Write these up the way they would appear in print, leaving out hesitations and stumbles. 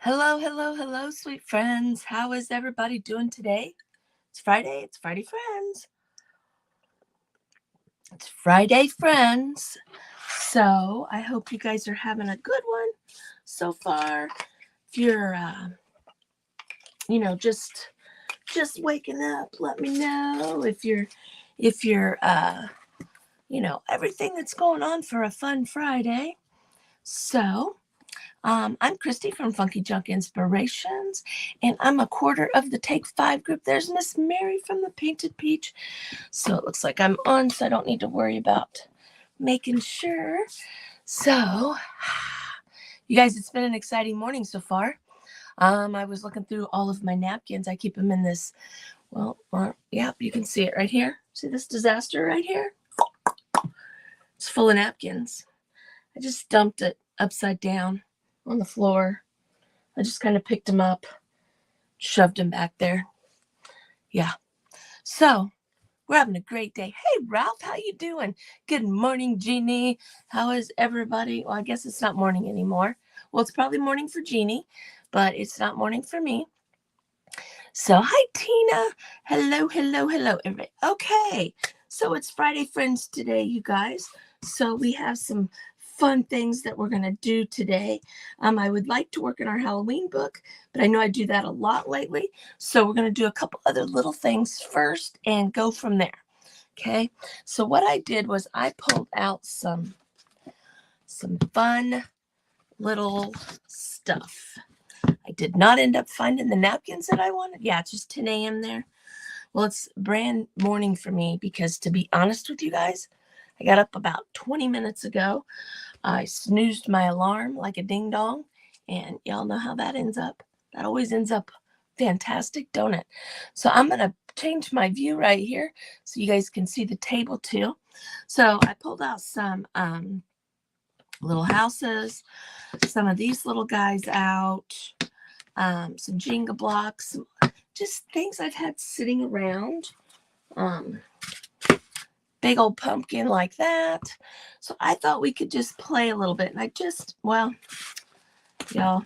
Hello, hello, hello, sweet friends. How is everybody doing today? It's Friday. It's Friday, friends. It's Friday, friends. So I hope you guys are having a good one so far. If you're, just waking up, let me know. If you're, everything that's going on for a fun Friday. So I'm Christy from Funky Junk Inspirations, and I'm a quarter of the Take Five group. There's Miss Mary from the Painted Peach. So it looks like I'm on, so I don't need to worry about making sure. So, you guys, it's been an exciting morning so far. I was looking through all of my napkins. I keep them in this, yeah, you can see it right here. See this disaster right here? It's full of napkins. I just dumped it upside down on the floor. I just kind of picked them up, shoved them back there. Yeah. So we're having a great day. Hey, Ralph, how you doing? Good morning, Jeannie. How is everybody? Well, I guess it's not morning anymore. Well, it's probably morning for Jeannie, but it's not morning for me. So, hi, Tina. Hello, hello, hello, everybody. Okay, so it's Friday, friends, today, you guys. So we have some fun things that we're going to do today. I would like to work in our Halloween book, but I know I do that a lot lately. So we're going to do a couple other little things first and go from there. Okay, so what I did was I pulled out some fun little stuff. I did not end up finding the napkins that I wanted. Yeah, it's just 10 a.m. there. Well, it's brand morning for me because, to be honest with you guys, I got up about 20 minutes ago. I snoozed my alarm like a ding dong, and y'all know how that ends up. That always ends up fantastic, don't it? So I'm going to change my view right here so you guys can see the table too. So I pulled out some little houses, some of these little guys out, some Jenga blocks, just things I've had sitting around. Big old pumpkin like that. So I thought we could just play a little bit. And y'all,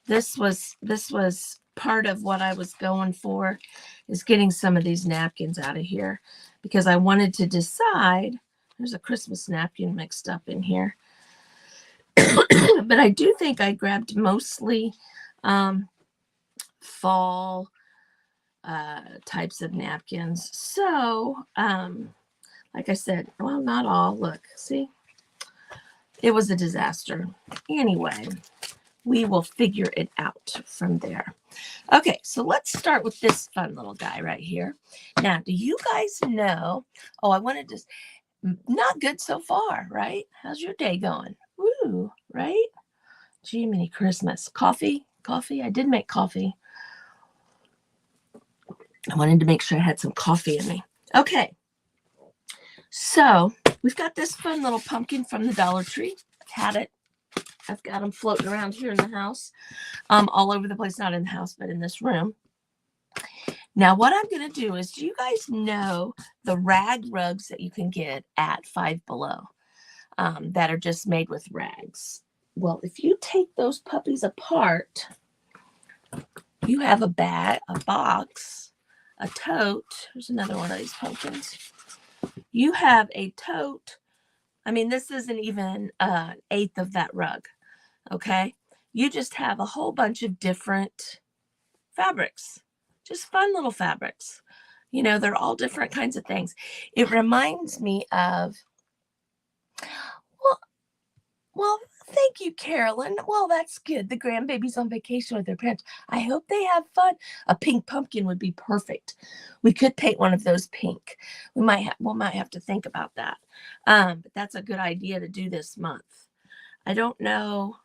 this was part of what I was going for, is getting some of these napkins out of here, because I wanted to decide. There's a Christmas napkin mixed up in here. But I do think I grabbed mostly fall types of napkins. So, like I said, well, not all. Look, see, it was a disaster. Anyway, we will figure it out from there. Okay, so let's start with this fun little guy right here. Now, do you guys know? Oh, I wanted to. Not good so far, right? How's your day going? Woo, right? Jiminy Christmas. Coffee? I did make coffee. I wanted to make sure I had some coffee in me. Okay. So we've got this fun little pumpkin from the Dollar Tree. Had it. I've got them floating around here in the house, all over the place. Not in the house, but in this room. Now, what I'm going to do is, do you guys know the rag rugs that you can get at Five Below, that are just made with rags? Well, if you take those puppies apart, you have a bag, a box, a tote. There's another one of these pumpkins. You have a tote. I mean, this isn't even an eighth of that rug, okay? You just have a whole bunch of different fabrics, just fun little fabrics. They're all different kinds of things. It reminds me of, well, thank you, Carolyn. Well, that's good. The grandbaby's on vacation with their parents. I hope they have fun. A pink pumpkin would be perfect. We could paint one of those pink. We might have to think about that. But that's a good idea to do this month. I don't know.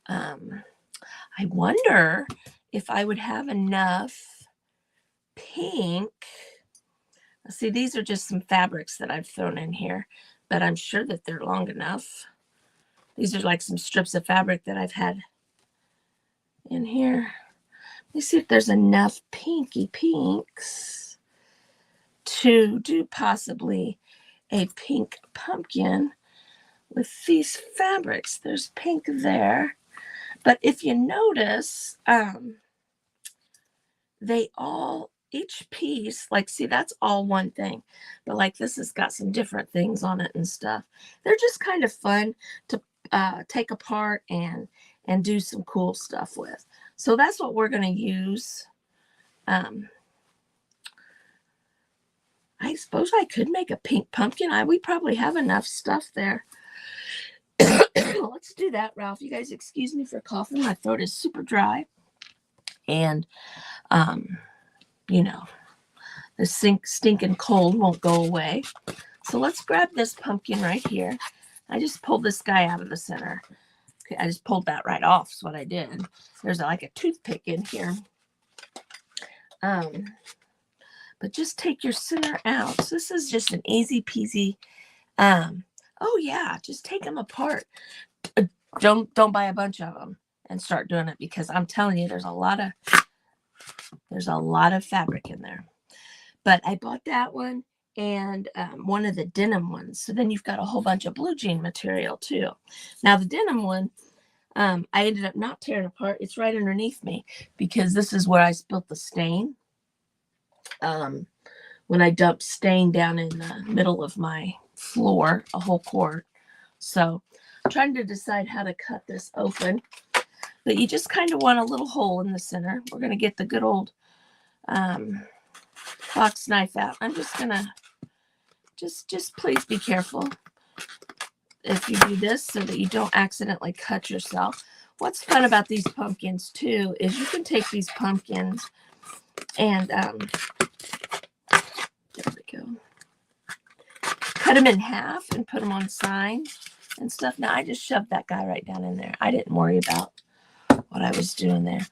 I wonder if I would have enough pink. See, these are just some fabrics that I've thrown in here, but I'm sure that they're long enough. These are like some strips of fabric that I've had in here. Let me see if there's enough pinky pinks to do possibly a pink pumpkin with these fabrics. There's pink there. But if you notice, each piece, like, see, that's all one thing, but like this has got some different things on it and stuff. They're just kind of fun to take apart and do some cool stuff with. So that's what we're going to use. I suppose I could make a pink pumpkin. We probably have enough stuff there. Let's do that, Ralph. You guys excuse me for coughing. My throat is super dry. And, you know, the stinking cold won't go away. So let's grab this pumpkin right here. I just pulled this guy out of the center. Okay, I just pulled that right off is what I did. There's like a toothpick in here. But just take your center out. So this is just an easy peasy. Oh yeah, just take them apart. Don't buy a bunch of them and start doing it, because I'm telling you, there's a lot of fabric in there. But I bought that one and one of the denim ones. So then you've got a whole bunch of blue jean material too. Now the denim one, I ended up not tearing apart. It's right underneath me because this is where I spilt the stain. When I dumped stain down in the middle of my floor, a whole quart. So I'm trying to decide how to cut this open. But you just kind of want a little hole in the center. We're going to get the good old box knife out. I'm just going to, just please be careful if you do this so that you don't accidentally cut yourself. What's fun about these pumpkins too is you can take these pumpkins and there we go. Cut them in half and put them on signs and stuff. Now I just shoved that guy right down in there. I didn't worry about what I was doing there.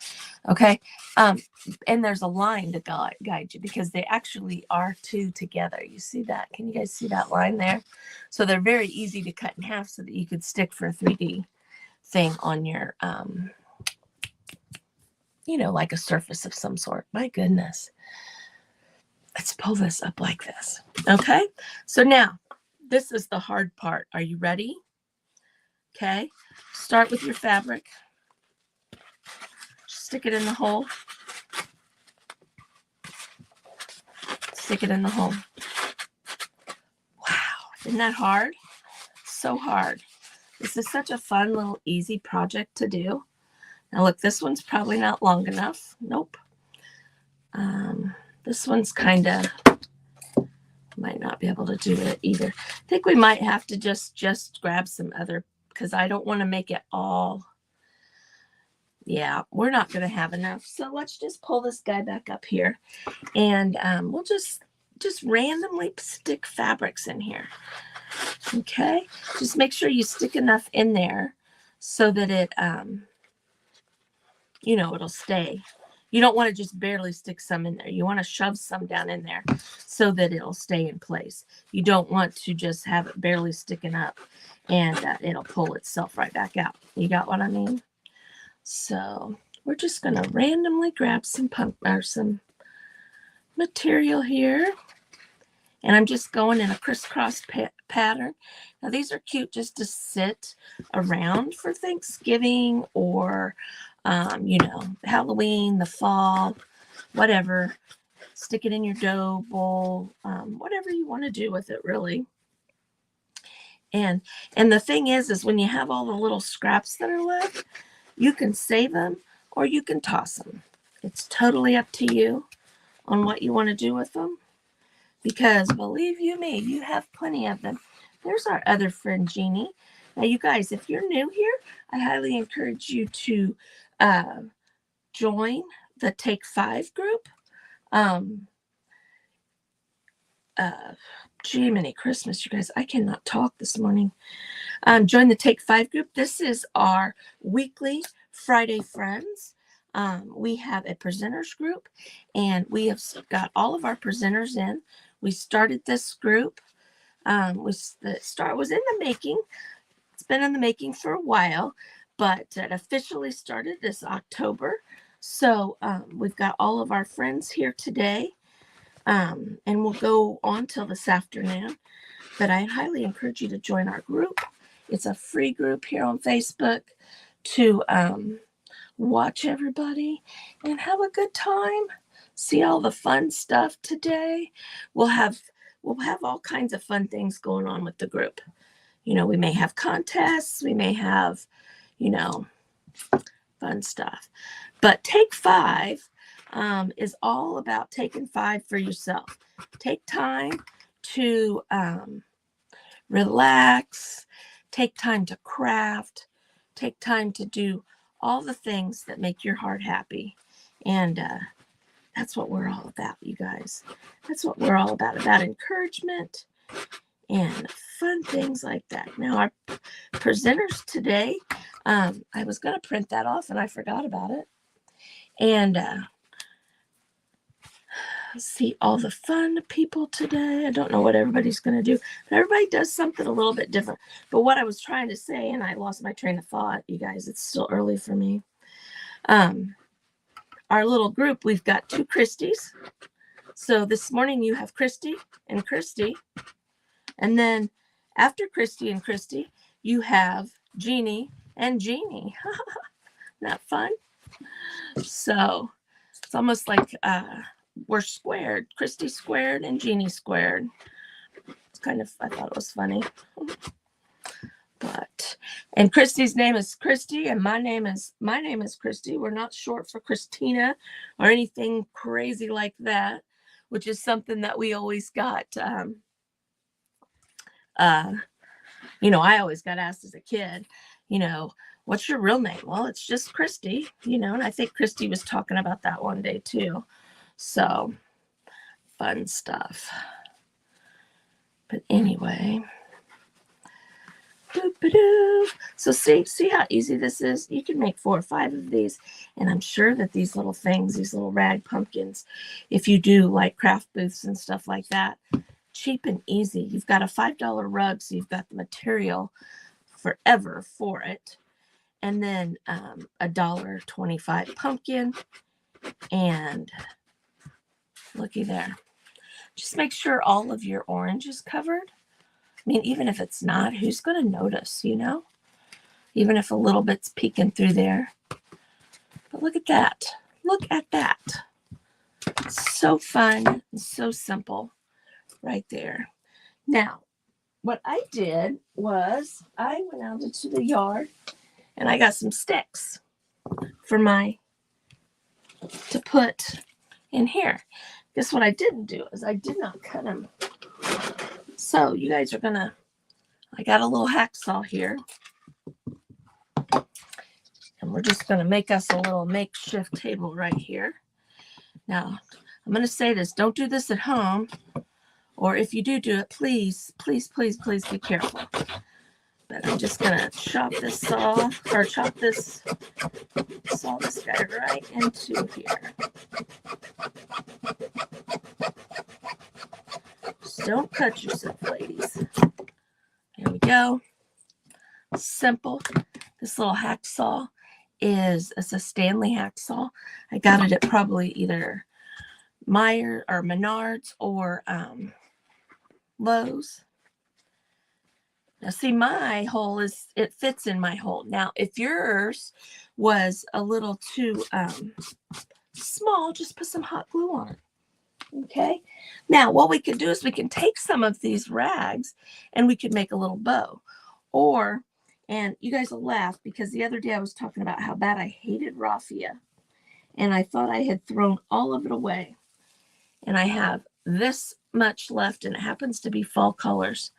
Okay. And there's a line to guide you because they actually are two together. You see that? Can you guys see that line there? So they're very easy to cut in half so that you could stick for a 3D thing on your, you know, like a surface of some sort. My goodness. Let's pull this up like this. Okay. So now this is the hard part. Are you ready? Okay. Start with your fabric. Stick it in the hole. Stick it in the hole. Wow. Isn't that hard? So hard. This is such a fun little easy project to do. Now look, this one's probably not long enough. Nope. This one's kind of, might not be able to do it either. I think we might have to just grab some other, because I don't want to make it all. Yeah, we're not going to have enough. So let's just pull this guy back up here. And we'll just randomly stick fabrics in here. Okay. Just make sure you stick enough in there so that it, you know, it'll stay. You don't want to just barely stick some in there. You want to shove some down in there so that it'll stay in place. You don't want to just have it barely sticking up and it'll pull itself right back out. You got what I mean? So we're just going to randomly grab some material here. And I'm just going in a crisscross pattern. Now these are cute just to sit around for Thanksgiving or, you know, Halloween, the fall, whatever. Stick it in your dough bowl, whatever you want to do with it, really. And the thing is when you have all the little scraps that are left, you can save them or you can toss them. It's totally up to you on what you want to do with them. Because believe you me, you have plenty of them. There's our other friend, Jeannie. Now, you guys, if you're new here, I highly encourage you to join the Take 5 group. Jiminy Christmas, you guys. I cannot talk this morning. Join the Take 5 group. This is our weekly Friday Friends. We have a presenters group, and we have got all of our presenters in. We started this group. The start was in the making. It's been in the making for a while, but it officially started this October. So we've got all of our friends here today, and we'll go on till this afternoon. But I highly encourage you to join our group. It's a free group here on Facebook. to watch everybody and have a good time. See all the fun stuff today. We'll have all kinds of fun things going on with the group. You know, we may have contests, we may have, you know, fun stuff. But Take 5 is all about taking 5 for yourself. Take time to relax, take time to craft, take time to do all the things that make your heart happy. And that's what we're all about, you guys. That's what we're all about encouragement and fun things like that. Now, our presenters today, I was going to print that off and I forgot about it. And see all the fun people today. I don't know what everybody's going to do, but everybody does something a little bit different. But what I was trying to say, and I lost my train of thought, you guys, it's still early for me. Our little group, we've got 2 Christies. So this morning you have Christy and Christy. And then after Christy and Christy, you have Jeannie and Jeannie. Not fun? So it's almost like we're squared. Christy squared and Jeannie squared. It's kind of, I thought it was funny. And Christy's name is Christy, and my name is Christy. We're not short for Christina or anything crazy like that, which is something that we always got. You know, I always got asked as a kid, you know, what's your real name? Well, it's just Christy, you know, and I think Christy was talking about that one day too. So fun stuff. But anyway. So see how easy this is? You can make 4 or 5 of these. And I'm sure that these little things, these little rag pumpkins, if you do like craft booths and stuff like that, cheap and easy. You've got a $5 rug, so you've got the material forever for it. And then $1.25 pumpkin. And looky there. Just make sure all of your orange is covered. I mean, even if it's not, who's going to notice, you know? Even if a little bit's peeking through there. But look at that. Look at that. So fun and so simple right there. Now, what I did was I went out into the yard and I got some sticks for to put in here. Guess what I didn't do is I did not cut them. So you guys are gonna, I got a little hacksaw here. And we're just gonna make us a little makeshift table right here. Now, I'm gonna say this, don't do this at home. Or if you do it, please, please, please, please be careful. But I'm just gonna chop this saw this guy right into here. Just don't cut yourself, ladies. There we go. Simple. This little hacksaw it's a Stanley hacksaw. I got it at probably either Meijer or Menards or Lowe's. Now see, my hole it fits in my hole. Now, if yours was a little too small, just put some hot glue on it. Okay. Now, what we could do is we can take some of these rags and we could make a little bow. And you guys will laugh because the other day I was talking about how bad I hated raffia. And I thought I had thrown all of it away. And I have this much left, and it happens to be fall colors.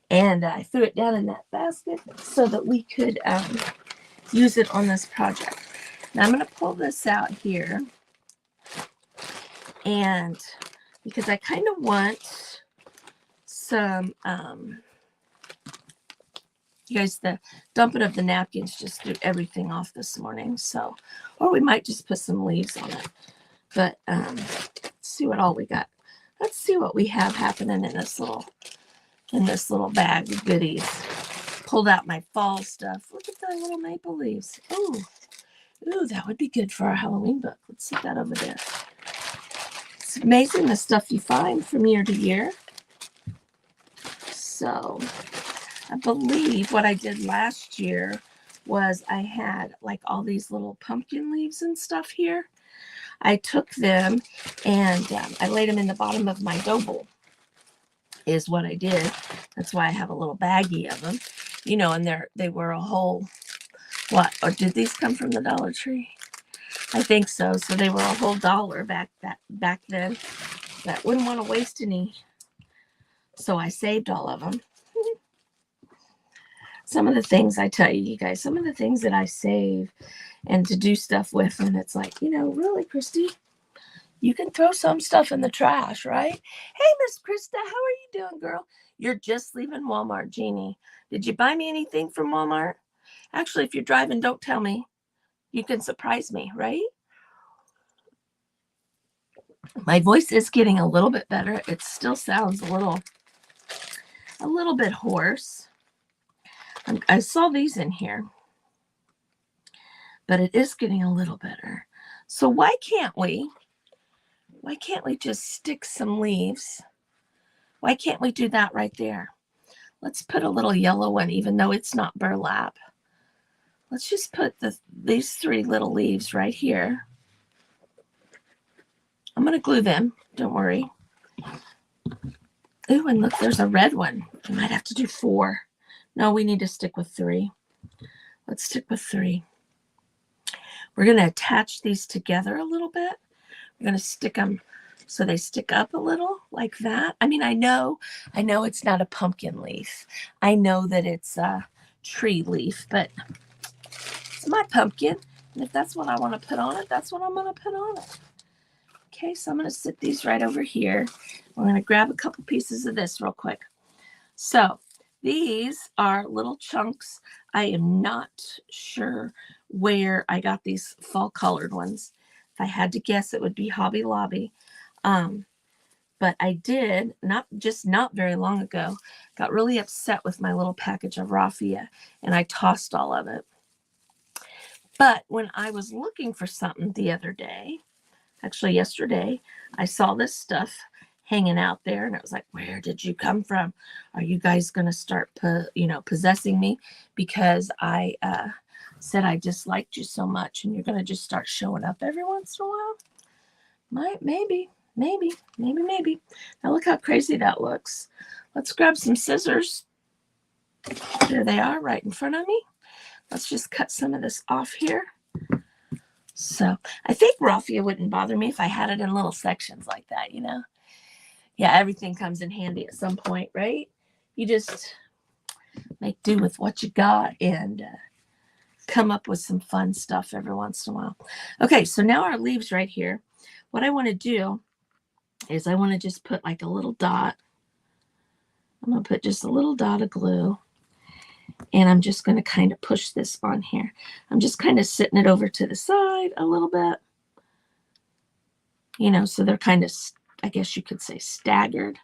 And I threw it down in that basket so that we could use it on this project. Now I'm going to pull this out here. And because I kind of want some, you guys, the dumping of the napkins just threw everything off this morning. So, or we might just put some leaves on it. But let's see what all we got. Let's see what we have happening in this little bag of goodies. Pulled out my fall stuff. Look at the little maple leaves. Ooh, that would be good for our Halloween book. Let's set that over there. It's amazing the stuff you find from year to year. So I believe what I did last year was I had like all these little pumpkin leaves and stuff here. I took them and I laid them in the bottom of my dough bowl is what I did. That's why I have a little baggie of them, you know, and they were a whole, what, or did these come from the Dollar Tree? I think so. So they were a whole $1 back then. But wouldn't want to waste any. So I saved all of them. Some of the things I tell you, you guys, some of the things that I save and to do stuff with, and it's like, you know, really, Christy, you can throw some stuff in the trash, right? Hey, Miss Krista, how are you doing, girl? You're just leaving Walmart, Jeannie. Did you buy me anything from Walmart? Actually, if you're driving, don't tell me. You can surprise me, right? My voice is getting a little bit better. It still sounds a little bit hoarse. I saw these in here, but it is getting a little better. So why can't we just stick some leaves? Why can't we do that right there? Let's put a little yellow one, even though it's not burlap. Let's just put these 3 little leaves right here. I'm going to glue them. Don't worry. Ooh, and look, there's a red one. We might have to do 4. No, we need to stick with 3. Let's stick with 3. We're going to attach these together a little bit. We're going to stick them so they stick up a little like that. I mean, I know it's not a pumpkin leaf. I know that it's a tree leaf, but it's my pumpkin. And if that's what I want to put on it, that's what I'm going to put on it. Okay, so I'm going to sit these right over here. I'm going to grab a couple pieces of this real quick. So these are little chunks. I am not sure where I got these fall colored ones. If I had to guess, it would be Hobby Lobby. But I did, not very long ago, got really upset with my little package of raffia, and I tossed all of it. But when I was looking for something the other day, actually yesterday, I saw this stuff hanging out there, and it was like, where did you come from? Are you guys going to start, possessing me because I said I disliked you so much, and you're going to just start showing up every once in a while? Maybe. Now look how crazy that looks. Let's grab some scissors. There they are right in front of me. Let's just cut some of this off here. So I think raffia wouldn't bother me if I had it in little sections like that, you know? Yeah, everything comes in handy at some point, right? You just make do with what you got and come up with some fun stuff every once in a while. Okay, so now our leaves right here. What I want to do is I want to just put like a little dot. I'm going to put just a little dot of glue. And I'm just going to kind of push this on here. I'm just kind of sitting it over to the side a little bit. You know, so they're kind of, I guess you could say, staggered.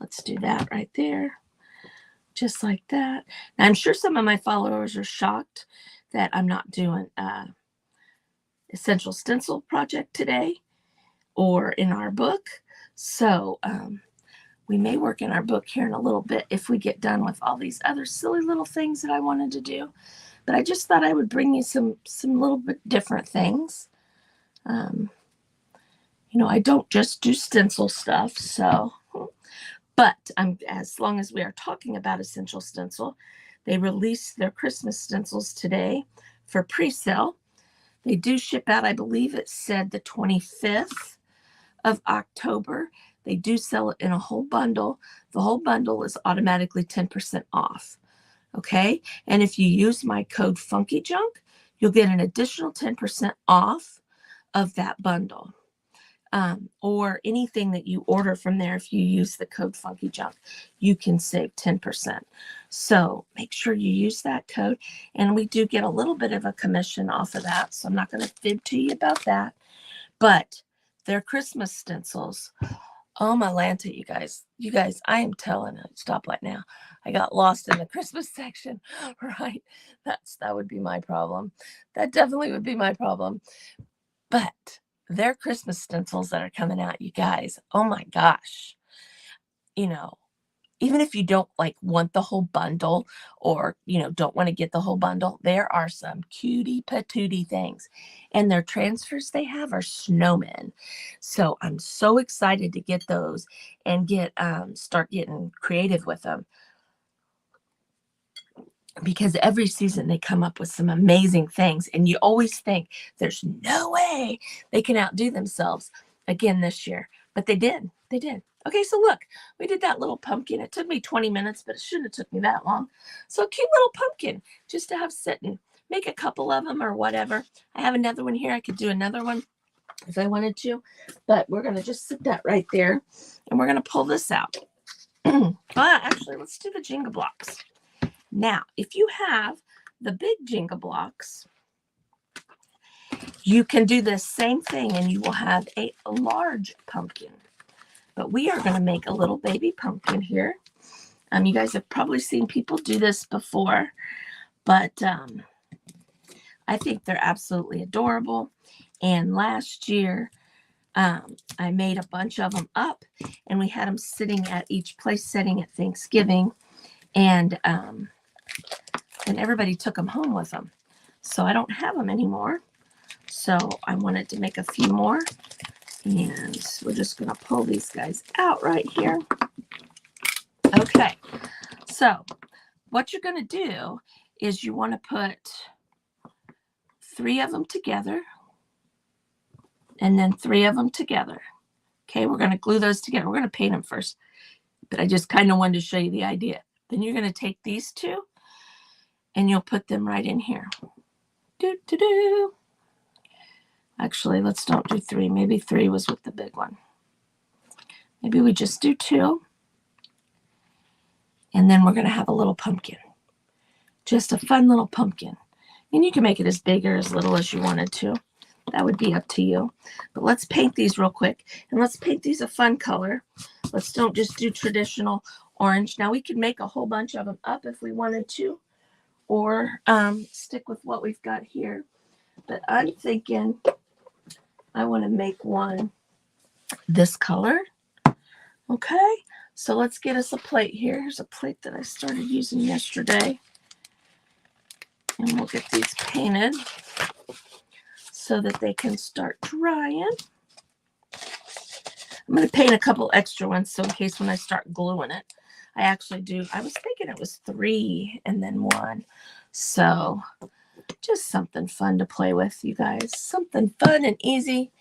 Let's do that right there. Just like that. Now, I'm sure some of my followers are shocked that I'm not doing Essential Stencil project today or in our book. So we may work in our book here in a little bit if we get done with all these other silly little things that I wanted to do. But I just thought I would bring you some little bit different things. I don't just do stencil stuff. So, but as long as we are talking about Essential Stencil, they released their Christmas stencils today for pre-sale. They do ship out, I believe it said the 25th of October. They do sell it in a whole bundle. The whole bundle is automatically 10% off. Okay. And if you use my code FunkyJunk, you'll get an additional 10% off of that bundle. Or anything that you order from there. If you use the code FunkyJunk, you can save 10%. So make sure you use that code. And we do get a little bit of a commission off of that. So I'm not going to fib to you about that. But they're Christmas stencils. Oh, my Lanta, you guys, I am telling you, stoplight now. I got lost in the Christmas section, right? That would be my problem. That definitely would be my problem. But they're Christmas stencils that are coming out, you guys. Oh my gosh. even if you don't like want the whole bundle, or, don't want to get the whole bundle, there are some cutie patootie things. And their transfers they have are snowmen. So I'm so excited to get those and start getting creative with them, because every season they come up with some amazing things. And you always think there's no way they can outdo themselves again this year. But they did. They did. Okay, so look, we did that little pumpkin. It took me 20 minutes, but it shouldn't have took me that long. So a cute little pumpkin just to have sitting. Make a couple of them or whatever. I have another one here. I could do another one if I wanted to. But we're going to just sit that right there. And we're going to pull this out. Actually, let's do the Jenga blocks. Now, if you have the big Jenga blocks, you can do the same thing and you will have a large pumpkin. But we are going to make a little baby pumpkin here. You guys have probably seen people do this before, but I think they're absolutely adorable. And last year, I made a bunch of them up, and we had them sitting at each place setting at Thanksgiving, and everybody took them home with them. So I don't have them anymore. So I wanted to make a few more. And we're just going to pull these guys out right here. Okay, so what you're going to do is you want to put 3 of them together and then 3 of them together. Okay, we're going to glue those together. We're going to paint them first, but I just kind of wanted to show you the idea. Then you're going to take these 2 and you'll put them right in here. Do. Actually, let's don't do 3. Maybe 3 was with the big one. Maybe we just do 2. And then we're going to have a little pumpkin. Just a fun little pumpkin. And you can make it as big or as little as you wanted to. That would be up to you. But let's paint these real quick. And let's paint these a fun color. Let's don't just do traditional orange. Now, we could make a whole bunch of them up if we wanted to. Or stick with what we've got here. But I'm thinking I want to make one this color. Okay, so let's get us a plate here. Here's a plate that I started using yesterday. And we'll get these painted so that they can start drying. I'm going to paint a couple extra ones so in case when I start gluing it. I actually do. I was thinking it was 3 and then 1. So just something fun to play with, you guys. Something fun and easy.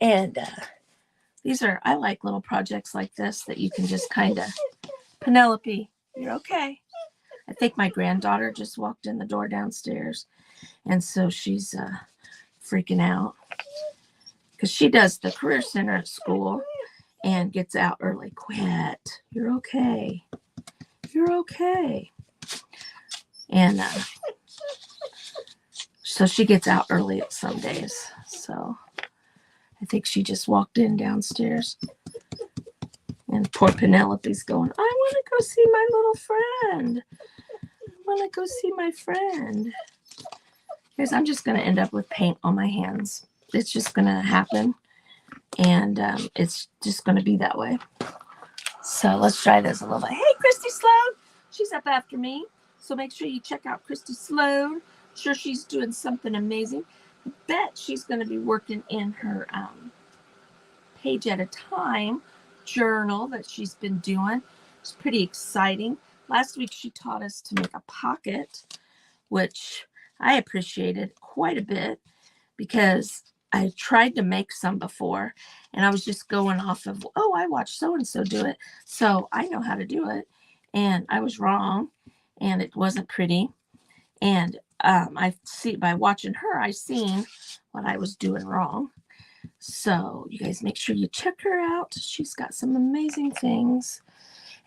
And I like little projects like this that you can just kind of, Penelope, you're okay. I think my granddaughter just walked in the door downstairs. And so she's freaking out. Because she does the career center at school and gets out early. Quit. You're okay. You're okay. And so she gets out early some days. So I think she just walked in downstairs. And poor Penelope's going, I want to go see my little friend. I want to go see my friend. Guys, I'm just going to end up with paint on my hands. It's just going to happen. And it's just going to be that way. So let's try this a little bit. Hey, Christy Sloan. She's up after me. So make sure you check out Christy Sloan. I'm sure she's doing something amazing. I bet she's going to be working in her page at a time journal that she's been doing. It's pretty exciting. Last week she taught us to make a pocket, which I appreciated quite a bit because I tried to make some before and I was just going off of, oh, I watched so-and-so do it, so I know how to do it. And I was wrong and it wasn't pretty. And I see by watching her, I seen what I was doing wrong. So you guys make sure you check her out. She's got some amazing things.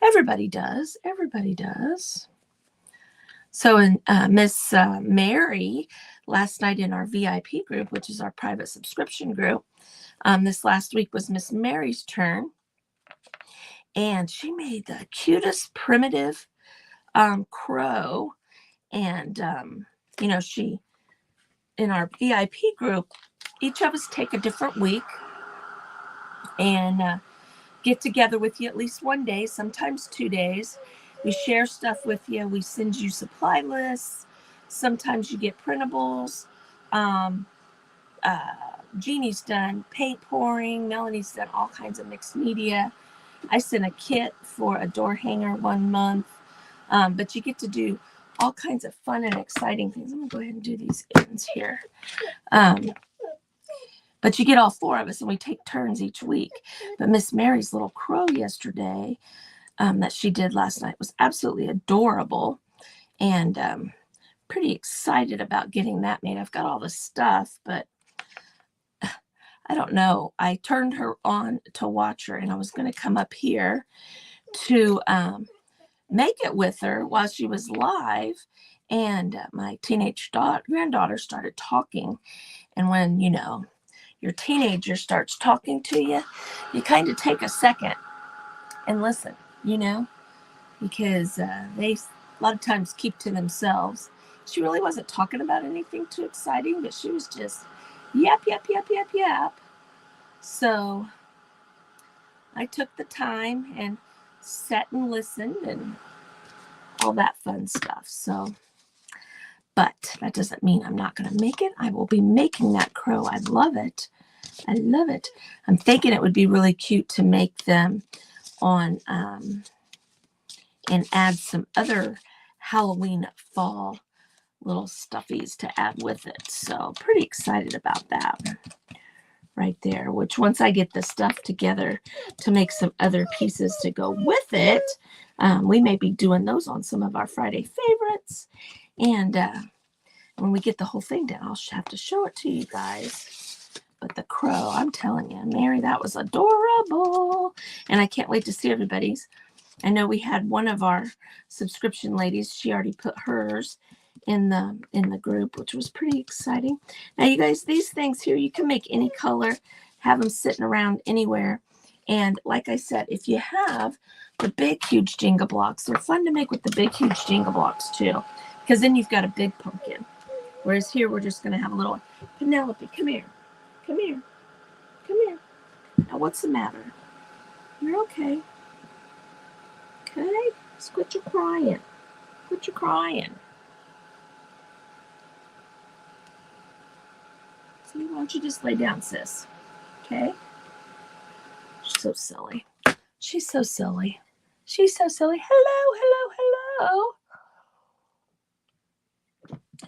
Everybody does. Everybody does. So in Miss Mary, last night in our VIP group, which is our private subscription group, this last week was Miss Mary's turn. And she made the cutest primitive crow. And, she, in our VIP group, each of us take a different week. And get together with you at least one day, sometimes 2 days. We share stuff with you. We send you supply lists. Sometimes you get printables. Jeannie's done paint pouring. Melanie's done all kinds of mixed media. I sent a kit for a door hanger 1 month. But you get to do all kinds of fun and exciting things. I'm going to go ahead and do these ends here. But you get all 4 of us, and we take turns each week. But Miss Mary's little crow yesterday that she did last night was absolutely adorable. And pretty excited about getting that made. I've got all the stuff, but I don't know. I turned her on to watch her, and I was going to come up here to make it with her while she was live. And my teenage granddaughter started talking. And when, you know, your teenager starts talking to you, you kind of take a second and listen, you know, because they a lot of times keep to themselves. She really wasn't talking about anything too exciting, but she was just yap, yap, yap, yap, yap. So I took the time and sat and listened and all that fun stuff. So, but that doesn't mean I'm not going to make it. I will be making that crow. I love it. I love it. I'm thinking it would be really cute to make them on and add some other Halloween fall little stuffies to add with it. So pretty excited about that right there, which once I get the stuff together to make some other pieces to go with it, we may be doing those on some of our Friday favorites. And when we get the whole thing down, I'll have to show it to you guys. But the crow, I'm telling you, Mary, that was adorable. And I can't wait to see everybody's. I know we had one of our subscription ladies. She already put hers in the group, which was pretty exciting. Now, you guys, these things here, you can make any color, have them sitting around anywhere. And like I said, if you have the big, huge Jenga blocks, they're fun to make with the big, huge Jenga blocks too, because then you've got a big pumpkin. Whereas here, we're just going to have a little one. Penelope, come here. Come here. Come here. Now, what's the matter? You're okay. Okay? Just quit your crying. Quit your crying. See, why don't you just lay down, sis? Okay? She's so silly. She's so silly. She's so silly. Hello, hello, hello.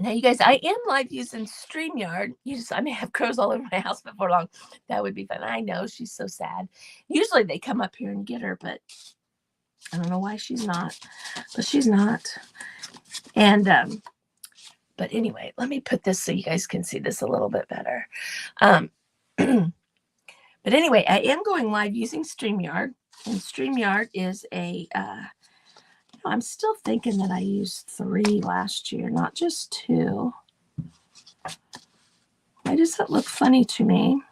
Now, you guys, I am live using StreamYard. I may have crows all over my house before long. That would be fun. I know, she's so sad. Usually they come up here and get her, but I don't know why she's not. But she's not. And, but anyway, let me put this so you guys can see this a little bit better. But anyway, I am going live using StreamYard. And StreamYard is a... I'm still thinking that I used 3 last year, not just 2. Why does that look funny to me?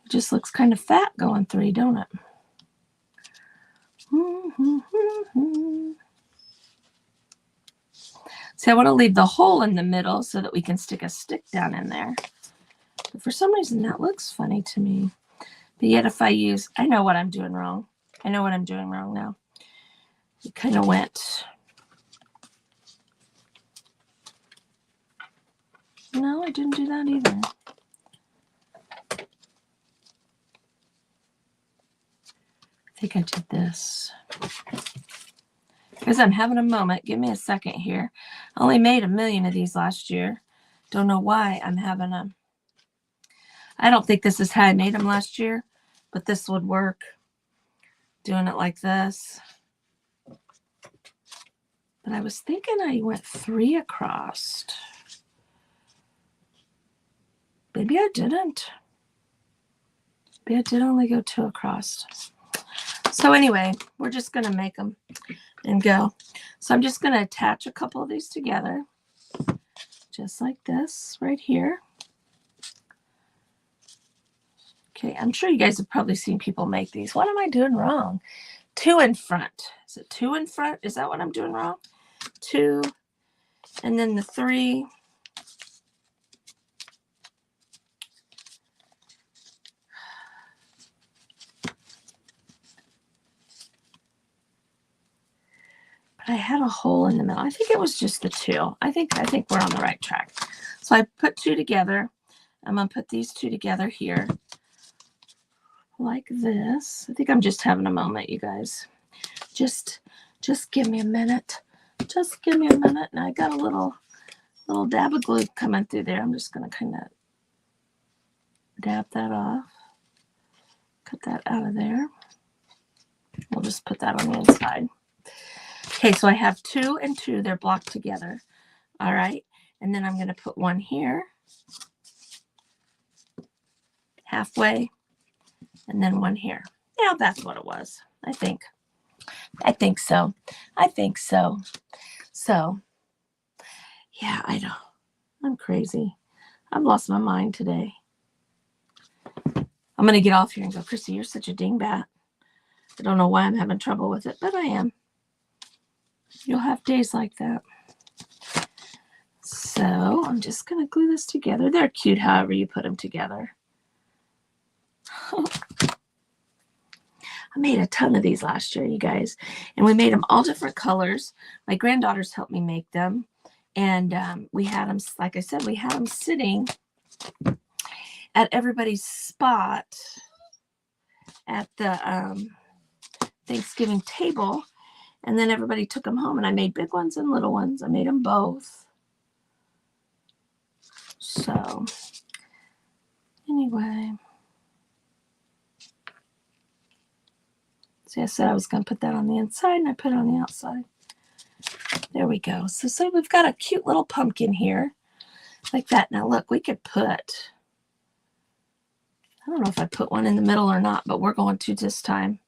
It just looks kind of fat going 3, don't it? So I want to leave the hole in the middle so that we can stick a stick down in there. But for some reason, that looks funny to me. But yet if I use, I know what I'm doing wrong. I know what I'm doing wrong now. It kind of went. No, I didn't do that either. I think I did this. Because I'm having a moment. Give me a second here. I only made 1 million of these last year. Don't know why I'm having a... I don't think this is how I made them last year, but this would work. Doing it like this. But I was thinking I went 3 across. Maybe I didn't. Maybe I did only go 2 across. So anyway, we're just going to make them and go. So I'm just going to attach a couple of these together. Just like this right here. Okay, I'm sure you guys have probably seen people make these. What am I doing wrong? 2 in front. Is it 2 in front? Is that what I'm doing wrong? 2, and then the 3. hole in the middle. I think it was just the two. I think we're on the right track. So I put two together. I'm going to put these two together here like this. I think I'm just having a moment, you guys. Just give me a minute. Just give me a minute. And I got a little dab of glue coming through there. I'm just going to kind of dab that off. Cut that out of there. We'll just put that on the inside. Okay, so I have 2 and 2. They're blocked together. All right. And then I'm going to put one here. Halfway. And then one here. Yeah, that's what it was. I think so. I think so. So, yeah, I know. I'm crazy. I've lost my mind today. I'm going to get off here and go, Chrissy, you're such a dingbat. I don't know why I'm having trouble with it, but I am. You'll have days like that. So I'm just going to glue this together. They're cute however you put them together. I made a ton of these last year, you guys. And we made them all different colors. My granddaughters helped me make them. And we had them, like I said, we had them sitting at everybody's spot at the Thanksgiving table. And then everybody took them home. And I made big ones and little ones. I made them both. So, anyway. See, I said I was going to put that on the inside, and I put it on the outside. There we go. So we've got a cute little pumpkin here, like that. Now, look, we could put, I don't know if I put one in the middle or not, but we're going to this time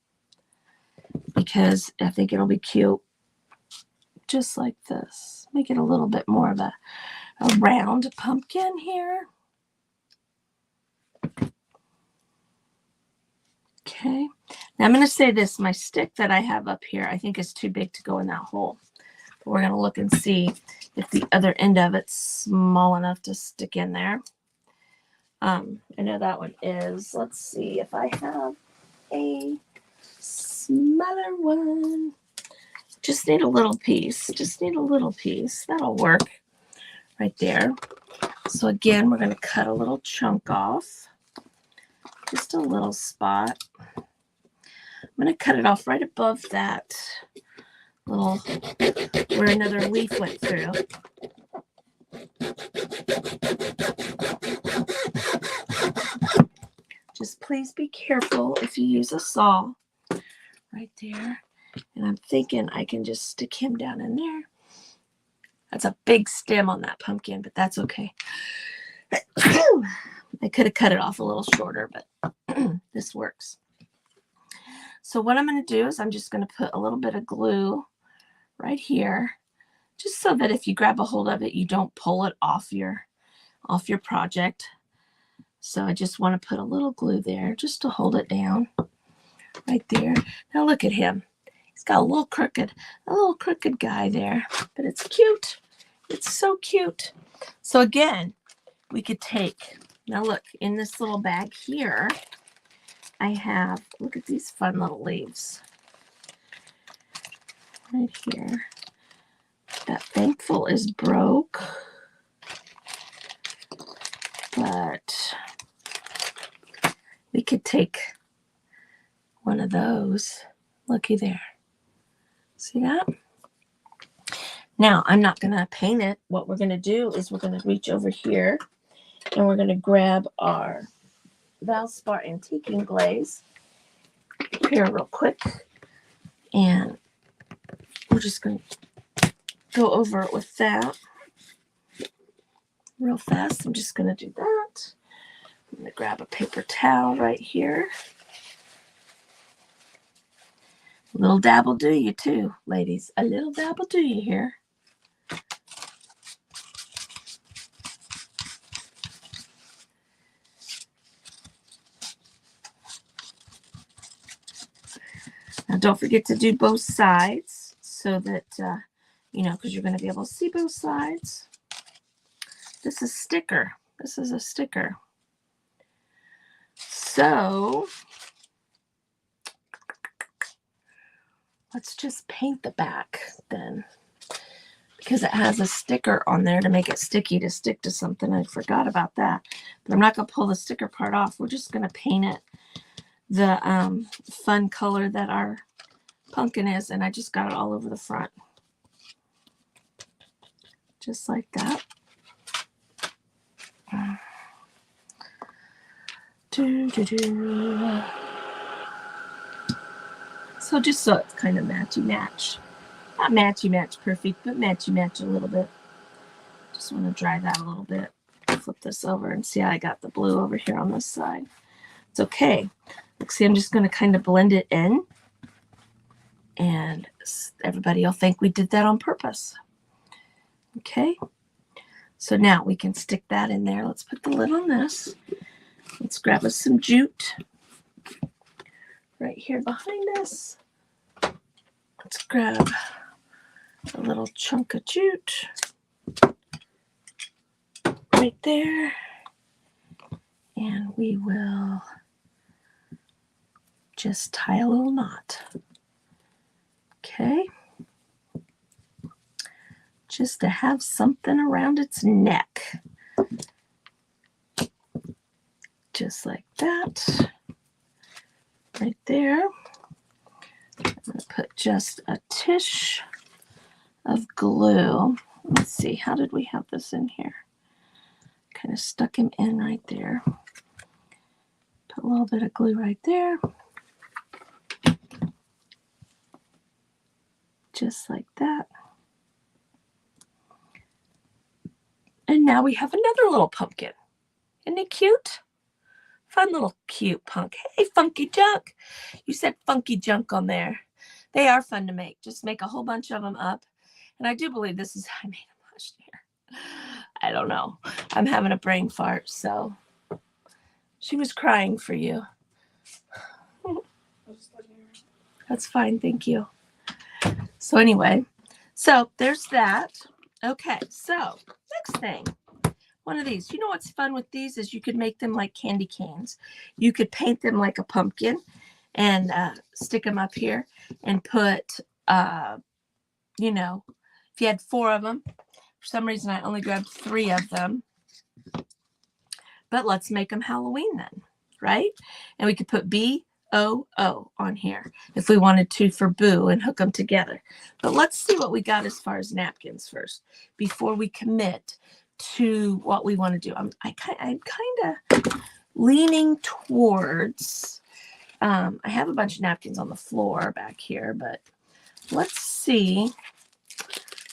because I think it'll be cute, just like this. Make it a little bit more of a round pumpkin here. Okay. Now I'm going to say this. My stick that I have up here, I think is too big to go in that hole. But we're going to look and see if the other end of it's small enough to stick in there. I know that one is. Let's see if I have a smaller one. Just need a little piece. Just need a little piece. That'll work right there. So again, we're going to cut a little chunk off. Just a little spot. I'm going to cut it off right above that little, where another leaf went through. Just please be careful if you use a saw right there. And I'm thinking I can just stick him down in there. That's a big stem on that pumpkin, but that's okay. I could have cut it off a little shorter, but this works. So what I'm going to do is I'm just going to put a little bit of glue right here, just so that if you grab a hold of it, you don't pull it off your project. So I just want to put a little glue there just to hold it down right there. Now look at him. He's got a little crooked guy there, but it's cute. It's so cute. So again, we could take, now look, in this little bag here, I have, look at these fun little leaves right here. That thankful is broke, but we could take one of those. Looky there. See that? Now, I'm not going to paint it. What we're going to do is we're going to reach over here and we're going to grab our Valspar Antiquing Glaze here real quick. And we're just going to go over it with that real fast. I'm just going to do that. I'm going to grab a paper towel right here. A little dab will do you too, ladies. A little dab will do you here. Now don't forget to do both sides so that, because you're going to be able to see both sides. This is sticker. This is a sticker. So let's just paint the back then. because it has a sticker on there to make it sticky to stick to something. I forgot about that. But I'm not going to pull the sticker part off. We're just going to paint it the fun color that our pumpkin is, and I just got it all over the front. Just like that. So just so it's kind of matchy-match. Not matchy-match perfect, but matchy-match a little bit. Just want to dry that a little bit. Flip this over and see how I got the blue over here on this side. It's okay. Look, see, I'm just going to kind of blend it in. And everybody will think we did that on purpose. Okay. So now we can stick that in there. Let's put the lid on this. Let's grab us some jute right here behind us. Let's grab a little chunk of jute right there. And we will just tie a little knot. Okay. Just to have something around its neck. Just like that. Right there. I'm going to put just a tish of glue. Let's see, how did we have this in here? Kind of stuck him in right there. Put a little bit of glue right there. Just like that. And now we have another little pumpkin. Isn't it cute? Fun little cute punk. Hey, Funky Junk. You said Funky Junk on there. They are fun to make. Just make a whole bunch of them up. And I do believe this is, I made them last year. I don't know. I'm having a brain fart, so. She was crying for you. That's fine, thank you. So anyway, so there's that. Okay, so next thing. One of these. You know what's fun with these is you could make them like candy canes. You could paint them like a pumpkin and stick them up here and put, you know, if you had 4 of them. For some reason, I only grabbed 3 of them. But let's make them Halloween then, right? And we could put B-O-O on here if we wanted to for Boo and hook them together. But let's see what we got as far as napkins first before we commit to what we want to do. I'm kind of leaning towards, I have a bunch of napkins on the floor back here, but let's see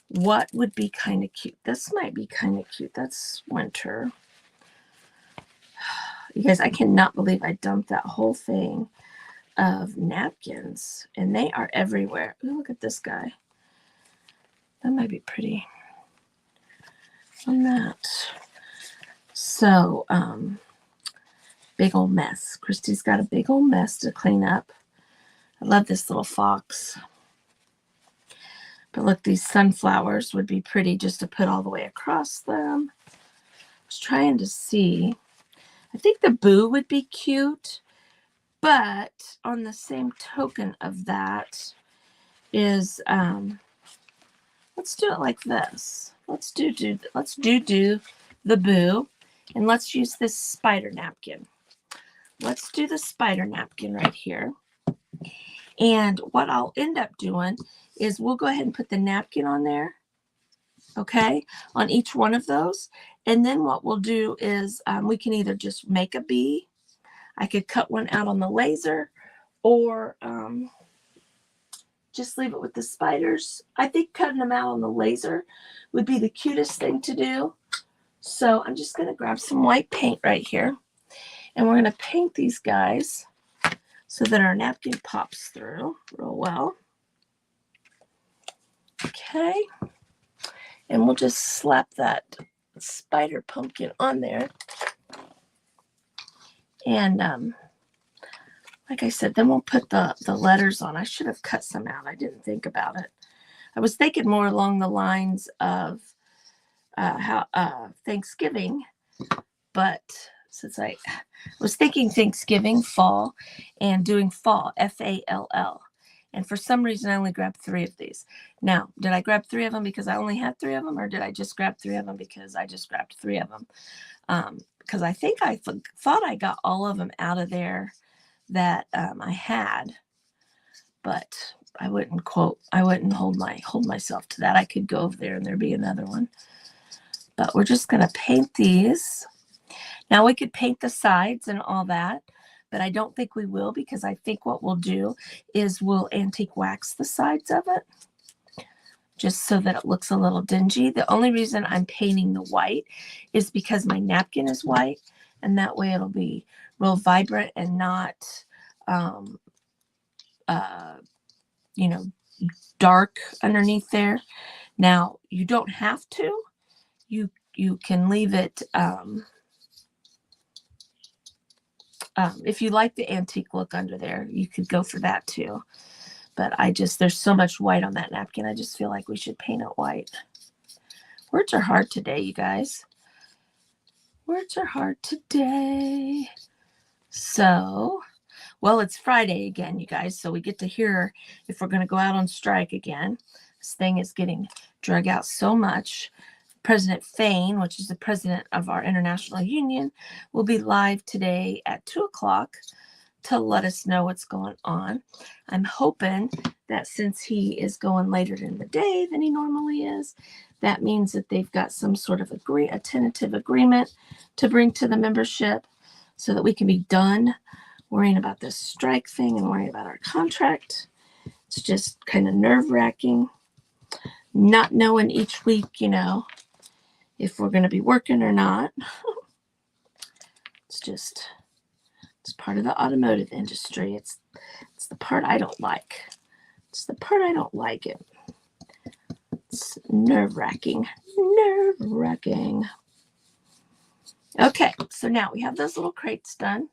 what would be kind of cute. This might be kind of cute. That's winter. You guys, I cannot believe I dumped that whole thing of napkins, and they are everywhere. Ooh, look at this guy. That might be pretty on that. So, big old mess. Christy's got a big old mess to clean up. I love this little fox. But look, these sunflowers would be pretty just to put all the way across them. I was trying to see. I think the Boo would be cute, but on the same token of that is, let's do it like this. Let's do the Boo, and let's use this spider napkin. Let's do the spider napkin right here. And what I'll end up doing is we'll go ahead and put the napkin on there, okay, on each one of those. And then what we'll do is we can either just make a bee. I could cut one out on the laser, or just leave it with the spiders. I think cutting them out on the laser would be the cutest thing to do. So I'm just going to grab some white paint right here. And we're going to paint these guys so that our napkin pops through real well. Okay. And we'll just slap that spider pumpkin on there. And like I said, then we'll put the letters on. I should have cut some out. I didn't think about it. I was thinking more along the lines of how Thanksgiving, but since I was thinking Thanksgiving, fall, and doing fall, F-A-L-L. And for some reason, I only grabbed 3 of these. Now, did I grab 3 of them because I only had 3 of them, or did I just grab 3 of them because I just grabbed 3 of them? Because I think I thought I got all of them out of there that I had, but I wouldn't hold myself to that. I could go over there and there'd be another one. But we're just going to paint these. Now we could paint the sides and all that, but I don't think we will, because I think what we'll do is we'll antique wax the sides of it just so that it looks a little dingy. The only reason I'm painting the white is because my napkin is white, and that way it'll be real vibrant and not, dark underneath there. Now, you don't have to. You can leave it, if you like the antique look under there, you could go for that too. But there's so much white on that napkin, I just feel like we should paint it white. Words are hard today, you guys. Words are hard today. So, well, it's Friday again, you guys, so we get to hear if we're going to go out on strike again. This thing is getting drug out so much. President Fain, which is the president of our international union, will be live today at 2 o'clock to let us know what's going on. I'm hoping that since he is going later in the day than he normally is, that means that they've got some sort of a tentative agreement to bring to the membership so that we can be done worrying about this strike thing and worrying about our contract. It's just kind of nerve-wracking, not knowing each week, if we're going to be working or not. It's part of the automotive industry. It's the part I don't like. It's the part I don't like it. It's nerve-wracking. Okay, so now we have those little crates done,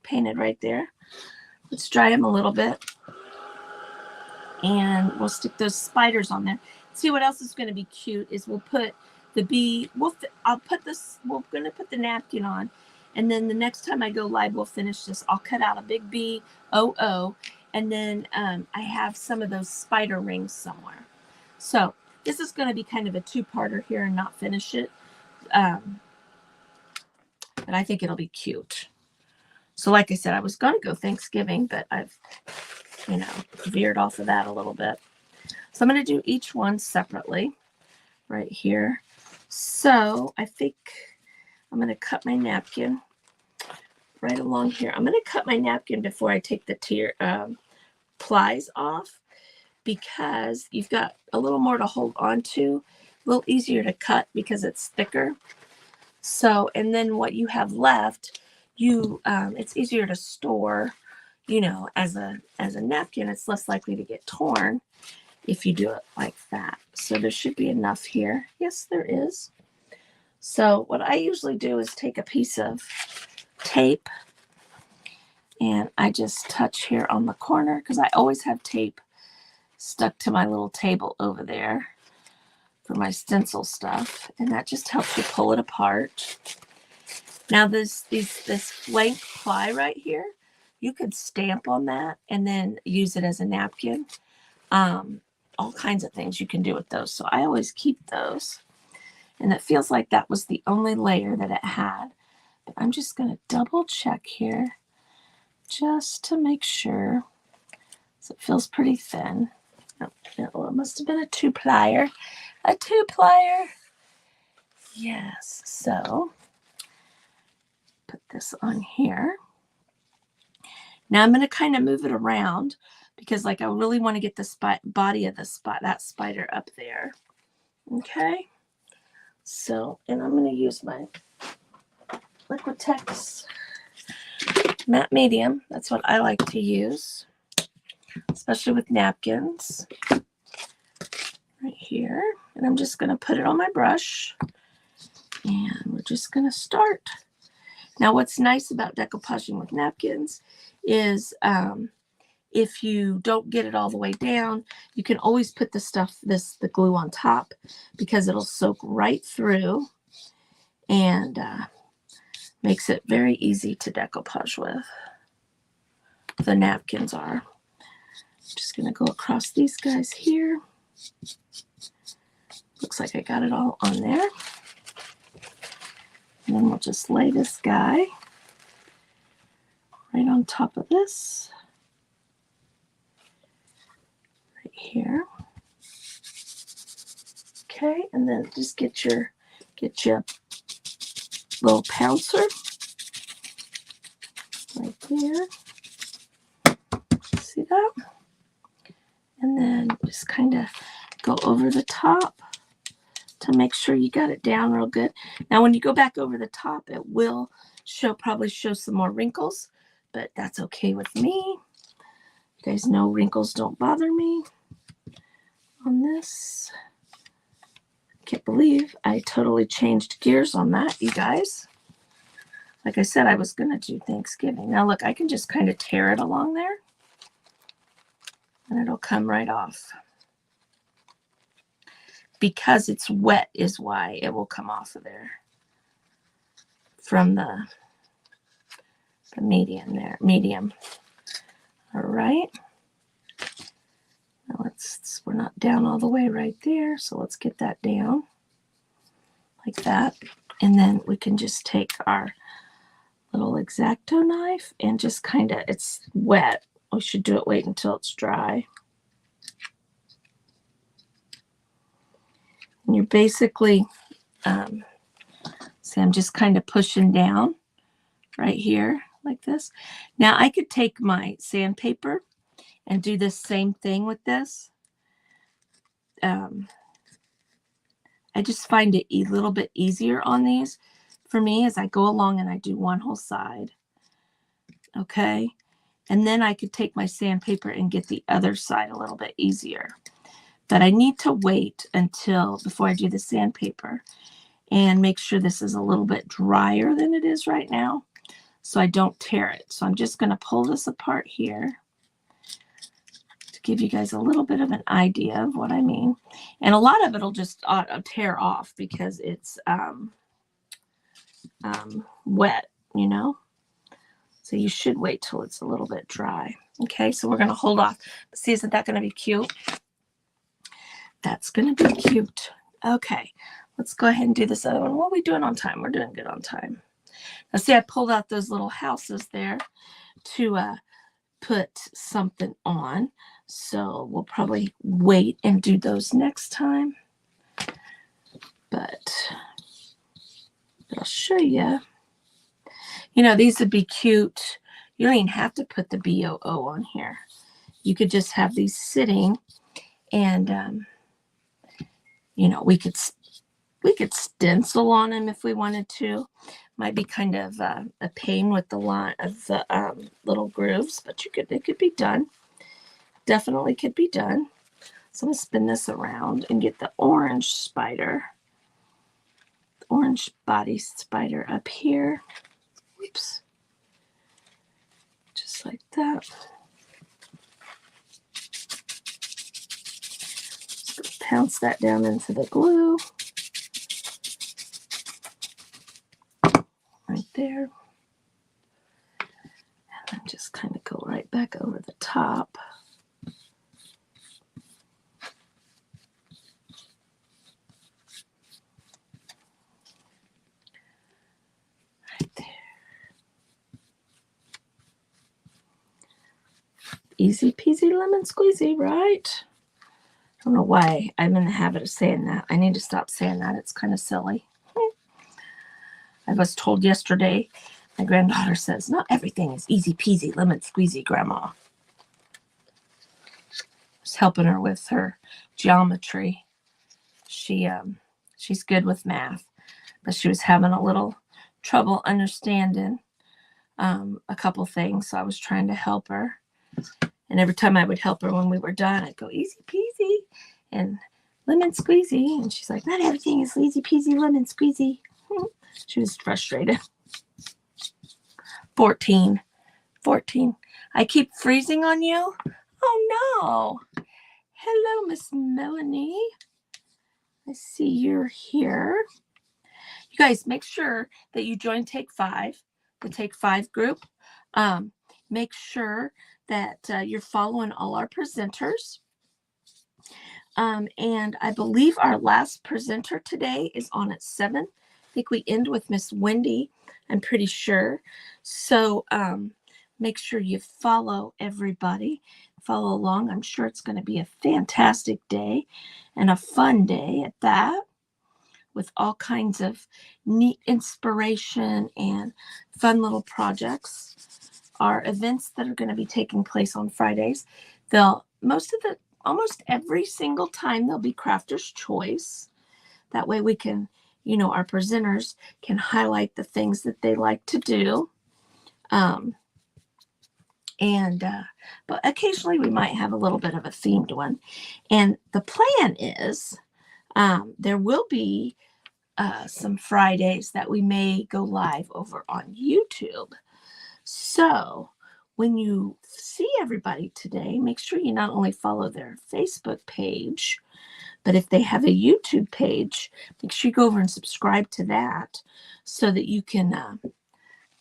painted right there. Let's dry them a little bit, and we'll stick those spiders on there. See, what else is going to be cute is we'll put the bee. We're going to put the napkin on, and then the next time I go live, we'll finish this. I'll cut out a big BOO, and then I have some of those spider rings somewhere. So this is going to be kind of a 2-parter here and not finish it. But I think it'll be cute. So like I said, I was going to go Thanksgiving, but I've, veered off of that a little bit. So I'm going to do each one separately right here. So I think I'm going to cut my napkin right along here. I'm going to cut my napkin before I take the plies off, because you've got a little more to hold on to, a little easier to cut because it's thicker. So, and then what you have left, it's easier to store, as a napkin. It's less likely to get torn if you do it like that. So there should be enough here. Yes, there is. So what I usually do is take a piece of tape, and I just touch here on the corner, because I always have tape stuck to my little table over there for my stencil stuff, and that just helps you pull it apart. Now this blank ply right here, you could stamp on that and then use it as a napkin. All kinds of things you can do with those. So I always keep those, and it feels like that was the only layer that it had. But I'm just going to double check here just to make sure. So it feels pretty thin. Oh, it must have been a 2-plier. A 2-plier. Yes. So put this on here. Now I'm going to kind of move it around, because I really want to get the body of that spider up there. Okay. So, and I'm going to use my Liquitex matte medium. That's what I like to use, especially with napkins. Right here. And I'm just going to put it on my brush, and we're just going to start. Now, what's nice about decoupaging with napkins is if you don't get it all the way down, you can always put the glue on top, because it'll soak right through and makes it very easy to decoupage with. The napkins are. Just going to go across these guys here. Looks like I got it all on there. And then we'll just lay this guy right on top of this. Right here. Okay, and then just get your little pouncer right there. See that? And then just kind of go over the top to make sure you got it down real good. Now, when you go back over the top, it will probably show some more wrinkles, but that's okay with me. You guys know wrinkles don't bother me on this. Can't believe I totally changed gears on that, you guys. Like I said, I was going to do Thanksgiving. Now, look, I can just kind of tear it along there, and it'll come right off. Because it's wet is why it will come off of there from the medium there. Medium. All right. Now we're not down all the way right there, so let's get that down like that. And then we can just take our little X-Acto knife and just kind of, it's wet. We should wait until it's dry. And you're basically, see, I'm just kind of pushing down right here like this. Now I could take my sandpaper and do this same thing with this. I just find it a little bit easier on these for me as I go along, and I do one whole side. Okay. And then I could take my sandpaper and get the other side a little bit easier. But I need to wait until before I do the sandpaper and make sure this is a little bit drier than it is right now, so I don't tear it. So I'm just going to pull this apart here to give you guys a little bit of an idea of what I mean. And a lot of it will just tear off because it's wet, you know. So you should wait till it's a little bit dry. Okay, so we're going to hold off. See, isn't that going to be cute? That's going to be cute. Okay, let's go ahead and do this other one. What are we doing on time? We're doing good on time. Now, see, I pulled out those little houses there to put something on. So we'll probably wait and do those next time. But I'll show you. You know, these would be cute. You don't even have to put the BOO on here. You could just have these sitting, and you know, we could stencil on them if we wanted to. Might be kind of a pain with the line of the little grooves, but it could be done. Definitely could be done. So I'm gonna spin this around and get the orange spider, the orange body spider up here. Oops. Just like that. Just pounce that down into the glue. Right there. And then just kind of go right back over the top. Right there. Easy peasy lemon squeezy, right? I don't know why I'm in the habit of saying that. I need to stop saying that. It's kind of silly. I was told yesterday, my granddaughter says, not everything is easy peasy lemon squeezy, Grandma. I was helping her with her geometry. She's good with math, but she was having a little trouble understanding a couple things, so I was trying to help her. And every time I would help her when we were done, I'd go easy peasy and lemon squeezy. And she's like, not everything is easy peasy lemon squeezy. She was frustrated. 14. I keep freezing on you? Oh, no. Hello, Miss Melanie. I see you're here. You guys, make sure that you join Take 5, the Take 5 group. make sure that you're following all our presenters. And I believe our last presenter today is on at 7. I think we end with Miss Wendy, I'm pretty sure. So make sure you follow everybody. Follow along. I'm sure it's going to be a fantastic day and a fun day at that, with all kinds of neat inspiration and fun little projects. Our events that are going to be taking place on Fridays, almost every single time there'll be Crafter's Choice. That way we can, our presenters can highlight the things that they like to do. But occasionally we might have a little bit of a themed one. And the plan is there will be some Fridays that we may go live over on YouTube. So when you see everybody today, make sure you not only follow their Facebook page, but if they have a YouTube page, make sure you go over and subscribe to that so that you can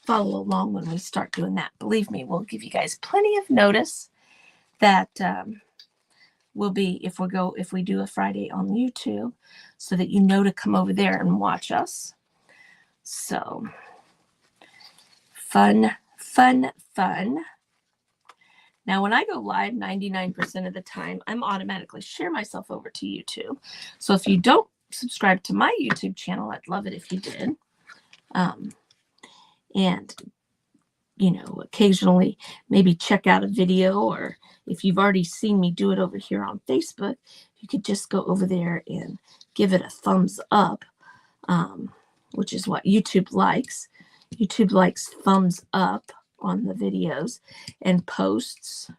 follow along when we start doing that. Believe me, we'll give you guys plenty of notice that will be if we do a Friday on YouTube, so that you know to come over there and watch us. So fun. Now, when I go live, 99% of the time, I'm automatically share myself over to YouTube. So if you don't subscribe to my YouTube channel, I'd love it if you did. And occasionally maybe check out a video, or if you've already seen me do it over here on Facebook, you could just go over there and give it a thumbs up, which is what YouTube likes. YouTube likes thumbs up on the videos and posts.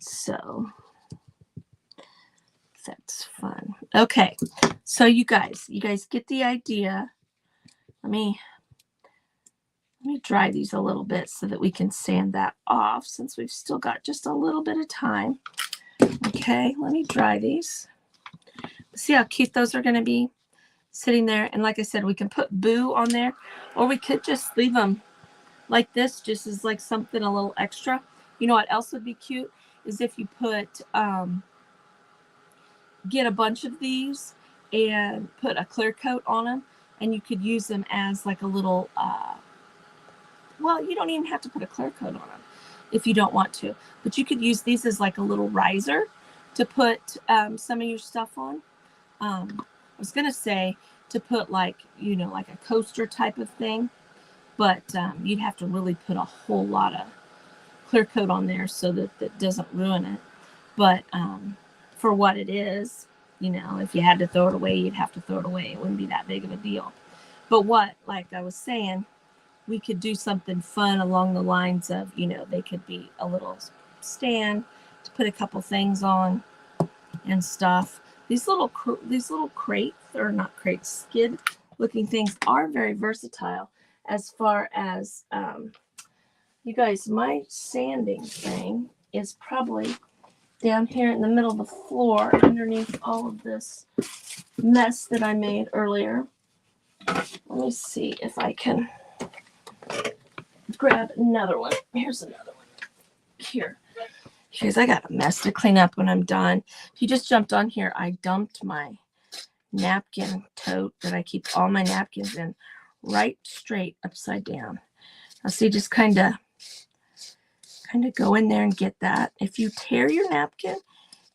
So that's fun. Okay, so you guys get the idea. Let me dry these a little bit so that we can sand that off, since we've still got just a little bit of time. Okay, let me dry these. See how cute those are going to be sitting there. And like I said, we can put Boo on there, or we could just leave them like this, just as like something a little extra. You know what else would be cute is if you put get a bunch of these and put a clear coat on them, and you could use them as like a little well, you don't even have to put a clear coat on them if you don't want to, but you could use these as like a little riser to put some of your stuff on. I was gonna say to put like like a coaster type of thing, but you'd have to really put a whole lot of clear coat on there so that that doesn't ruin it. But for what it is, if you had to throw it away, you'd have to throw it away. It wouldn't be that big of a deal. But like I was saying, we could do something fun along the lines of, they could be a little stand to put a couple things on and stuff. These little crates, or not crates, skid looking things are very versatile as far as, you guys, my sanding thing is probably down here in the middle of the floor underneath all of this mess that I made earlier. Let me see if I can grab another one. Here's another one. Here. Guys, I got a mess to clean up when I'm done. If you just jumped on here, I dumped my napkin tote that I keep all my napkins in right straight upside down. Now see, just kind of go in there and get that. If you tear your napkin,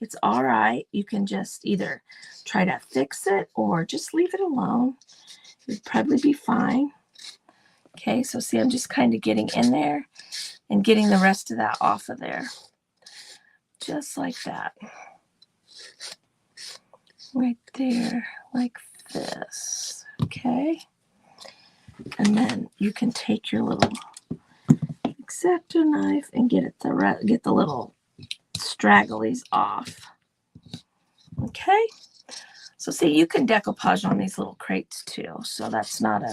it's all right. You can just either try to fix it or just leave it alone. It would probably be fine. Okay, so see, I'm just kind of getting in there and getting the rest of that off of there. Just like that. Right there, like this. Okay. And then you can take your little X-Acto knife and get the little stragglies off. Okay. So see, you can decoupage on these little crates too. So that's not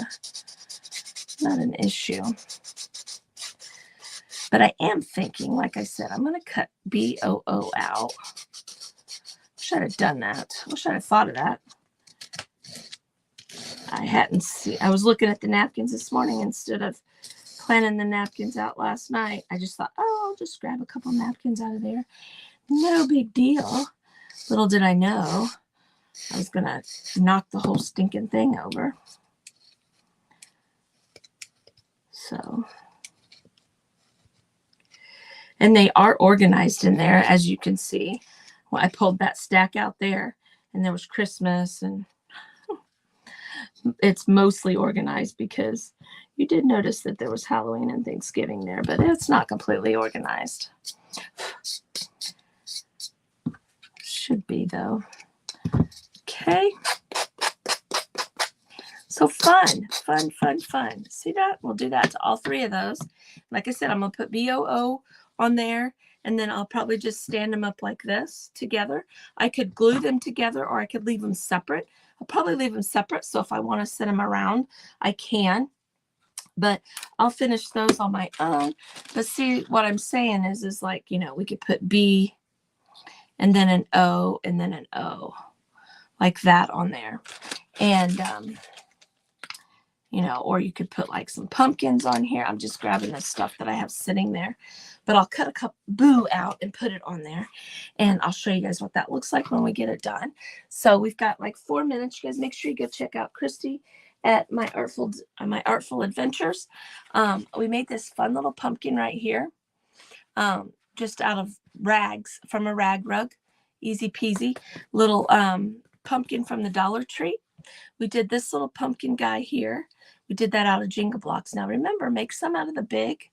an issue. But I am thinking, like I said, I'm going to cut BOO out. Should have done that. Wish I'd have thought of that. I hadn't seen. I was looking at the napkins this morning instead of planning the napkins out last night, I just thought, oh, I'll just grab a couple napkins out of there. No big deal. Little did I know I was going to knock the whole stinking thing over. So, and they are organized in there, as you can see. Well, I pulled that stack out there, and there was Christmas, and it's mostly organized because you did notice that there was Halloween and Thanksgiving there, but it's not completely organized. Should be, though. Okay. So fun. See that? We'll do that to all three of those. Like I said, I'm going to put BOO on there, and then I'll probably just stand them up like this together. I could glue them together, or I could leave them separate. I'll probably leave them separate, so if I want to set them around, I can. But I'll finish those on my own. But see, what I'm saying is like, you know, we could put B and then an O and then an O, like that on there. And, you know, or you could put like some pumpkins on here. I'm just grabbing the stuff that I have sitting there. But I'll cut a cup boo out and put it on there. And I'll show you guys what that looks like when we get it done. So we've got like 4 minutes. You guys make sure you go check out Christy at my Artful Adventures. We made this fun little pumpkin right here. Just out of rags from a rag rug. Easy peasy. Little pumpkin from the Dollar Tree. We did this little pumpkin guy here. We did that out of Jenga blocks. Now remember, make some out of the big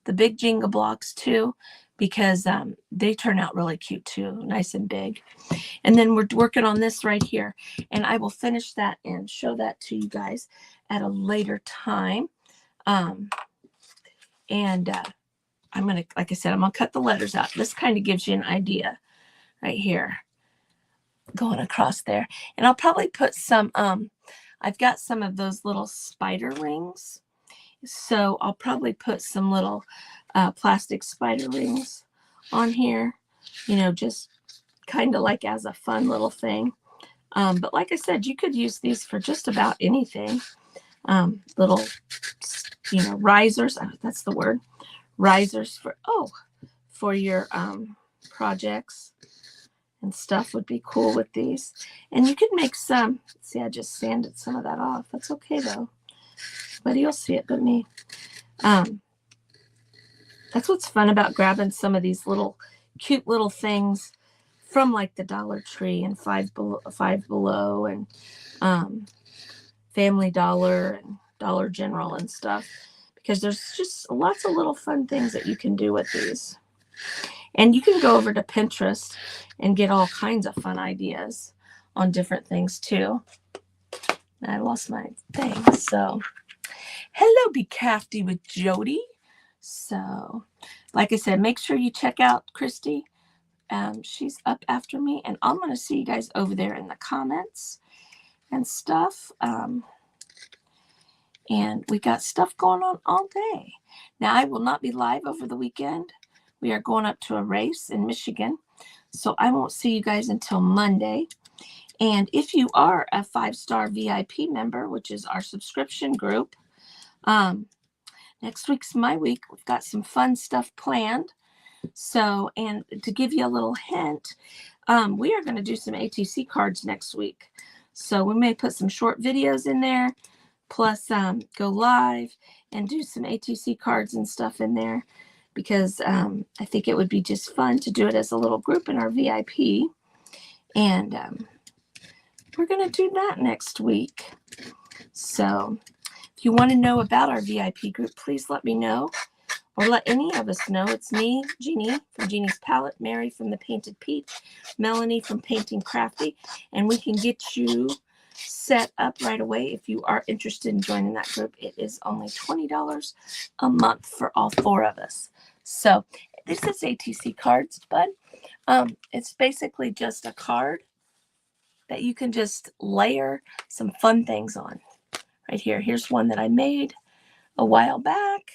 Jenga blocks too, because they turn out really cute too, nice and big. And then we're working on this right here, and I will finish that and show that to you guys at a later time. I'm gonna, like I said, I'm gonna cut the letters out. This kind of gives you an idea right here, going across there. And I'll probably put some, I've got some of those little spider rings. So I'll probably put some little plastic spider rings on here, you know, just kind of like as a fun little thing. But like I said, you could use these for just about anything. Little, you know, risers, that's the word, risers for your projects and stuff would be cool with these. And you could make some, see, I just sanded some of that off. That's okay though. But you'll see it but me. That's what's fun about grabbing some of these little cute little things from like the Dollar Tree and Five Below and Family Dollar and Dollar General and stuff, because there's just lots of little fun things that you can do with these. And you can go over to Pinterest and get all kinds of fun ideas on different things too. I lost my thing, so hello, Be Crafty with Jody. So, like I said, make sure you check out Christy. She's up after me, and I'm going to see you guys over there in the comments and stuff. And we got stuff going on all day. Now, I will not be live over the weekend. We are going up to a race in Michigan, so I won't see you guys until Monday. And if you are a 5-star VIP member, which is our subscription group, next week's my week. We've got some fun stuff planned. So, and to give you a little hint, we are going to do some ATC cards next week. So we may put some short videos in there, plus go live and do some ATC cards and stuff in there, because I think it would be just fun to do it as a little group in our VIP. And we're going to do that next week. So if you want to know about our VIP group, please let me know, or let any of us know. It's me, Jeannie from Jeannie's Palette, Mary from The Painted Peach, Melanie from Painting Crafty, and we can get you set up right away if you are interested in joining that group. It is only $20 a month for all 4 of us. So this is ATC cards, but it's basically just a card that you can just layer some fun things on. Right here. Here's one that I made a while back.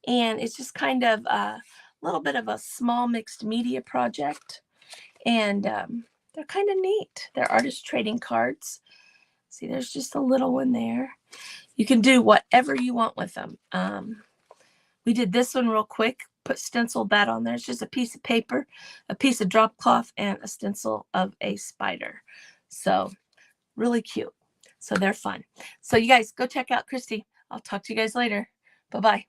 And it's just kind of a little bit of a small mixed media project. And they're kind of neat. They're artist trading cards. See, there's just a little one there. You can do whatever you want with them. We did this one real quick, put stenciled that on there. It's just a piece of paper, a piece of drop cloth, and a stencil of a spider. So really cute. So they're fun. So you guys go check out Christy. I'll talk to you guys later. Bye-bye.